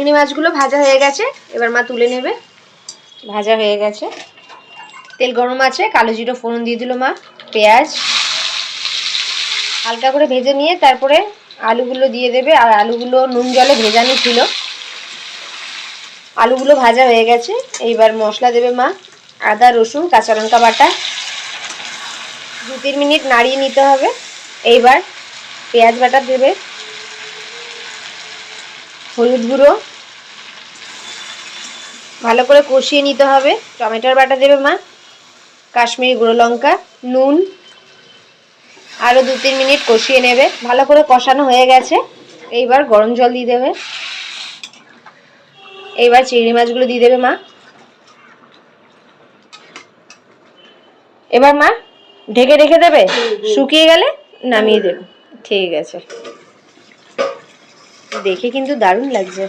চিংড়ি মাছগুলো ভাজা হয়ে গেছে, এবার মা তুলে নেবে। ভাজা হয়ে গেছে, তেল গরম আছে, কালো জিরে ফোড়ন দিয়ে দিল মা, পেঁয়াজ হালকা করে ভেজে নিয়ে তারপরে আলুগুলো দিয়ে দেবে। আর আলুগুলো নুন জলে ভেজানো ছিল। আলুগুলো ভাজা হয়ে গেছে, এইবার মশলা দেবে মা। আদা রসুন কাঁচা লঙ্কা বাটা, 2-3 মিনিট নাড়িয়ে নিতে হবে। এইবার পেঁয়াজ বাটা দেবে, হলুদ গুঁড়ো ভালো করে কষিয়ে নিতে হবে। টমেটোর বাটা দেবে মা, কাশ্মীরি গুঁড়ো লঙ্কা, নুন, আরও 2-3 মিনিট কষিয়ে নেবে। ভালো করে কষানো হয়ে গেছে, এইবার গরম জল দিয়ে দেবে। এইবার চিংড়ি মাছগুলো দিয়ে দেবে মা। এবার মা ঢেকে রেখে দেবে, শুকিয়ে গেলে নামিয়ে দেবে। ঠিক আছে, দেখে কিন্তু দারুণ লাগছে।